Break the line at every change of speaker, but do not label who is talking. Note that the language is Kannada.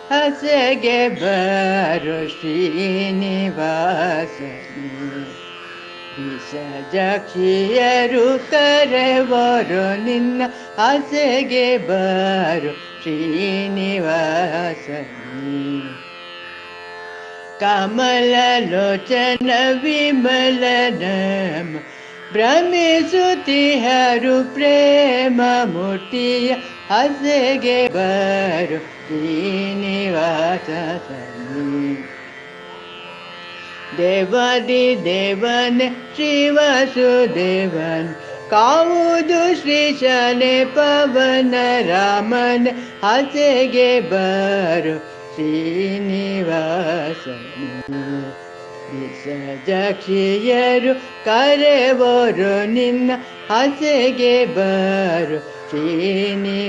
ಹಸೆಗೆ ಬರು ಶ್ರೀನಿವಾಸನಿ. ವಿಸಜಕ್ಷಿಯರು ಕರೆವರು ನಿನ್ನ ಹಸೆಗೆ ಬರು ಶ್ರೀನಿವಾಸನಿ. ಕಮಲಲೋಚನ ವಿಮಲನಮ ಭ್ರಮಿಸುತ್ತಿಹರು ಪ್ರೇಮ ಮೂರ್ತಿಯ ಹಸೆಗೆ ಬರು ಶ್ರೀನಿವಾಸನಿ. ದೇವಾದಿ ದೇವನ ಶ್ರೀವಾಸುದೇವನ್ ಕಾವುದು ಶ್ರೀಶನೆ ಪವನ ರಾಮನ ಹಸೆಗೆ ಬರು ಶ್ರೀನಿವಾಸನಿ. ವಿಸಜಕ್ಷಿಯರು ಕರೆವರು ನಿನ್ನ ಹಸೆಗೆ ಬರು ಶ್ರೀನಿವಾಸನಿ.